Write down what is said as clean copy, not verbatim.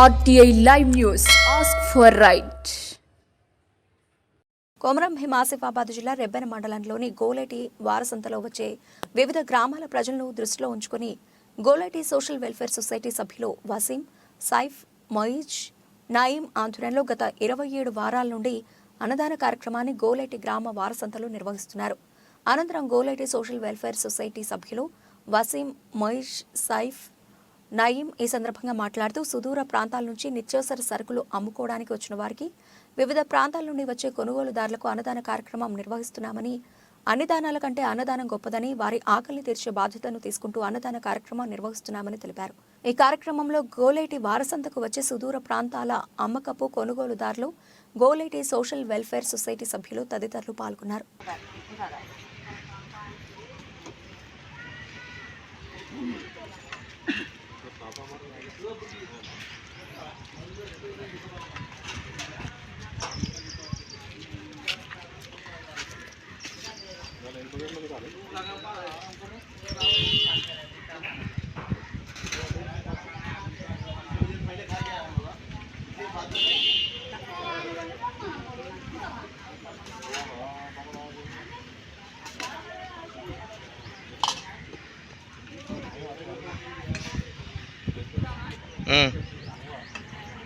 RTI Live News. Ask for right. Komaram Bheem Asifabad జిల్లా రెబ్బెన మండలంలోని గోలేటి వారసంతలో వచ్చే వివిధ గ్రామాల ప్రజలను దృష్టిలో ఉంచుకుని గోలేటి సోషల్ వెల్ఫేర్ సొసైటీ సభ్యులు వసీం, సైఫ్, మొయిజ్, నయీం ఆధ్వర్యంలో గత 27 వారాల నుండి అన్నదాన కార్యక్రమాన్ని గోలేటి గ్రామ వారసంతలో నిర్వహిస్తున్నారు. అనంతరం గోలేటి సోషల్ వెల్ఫేర్ సొసైటీ సభ్యులు వసీం, మొయిజ్, సైఫ్, నయీం ఈ సందర్భంగా మాట్లాడుతూ సుదూర ప్రాంతాల నుంచి నిత్యావసర సరుకులు అమ్ముకోవడానికి వచ్చిన వారికి, వివిధ ప్రాంతాల నుండి వచ్చే కొనుగోలుదారులకు అన్నదాన కార్యక్రమం నిర్వహిస్తున్నామని, అన్ని దానాల కంటే అన్నదానం గొప్పదని, వారి ఆకలిని తీర్చే బాధ్యతను తీసుకుంటూ అన్నదాన కార్యక్రమం నిర్వహిస్తున్నామని తెలిపారు. ఈ కార్యక్రమంలో గోలేటి వారసంతకు వచ్చే సుదూర ప్రాంతాల అమ్మకపు కొనుగోలుదారులు, గోలేటి సోషల్ వెల్ఫేర్ సొసైటీ సభ్యులు తదితరులు పాల్గొన్నారు.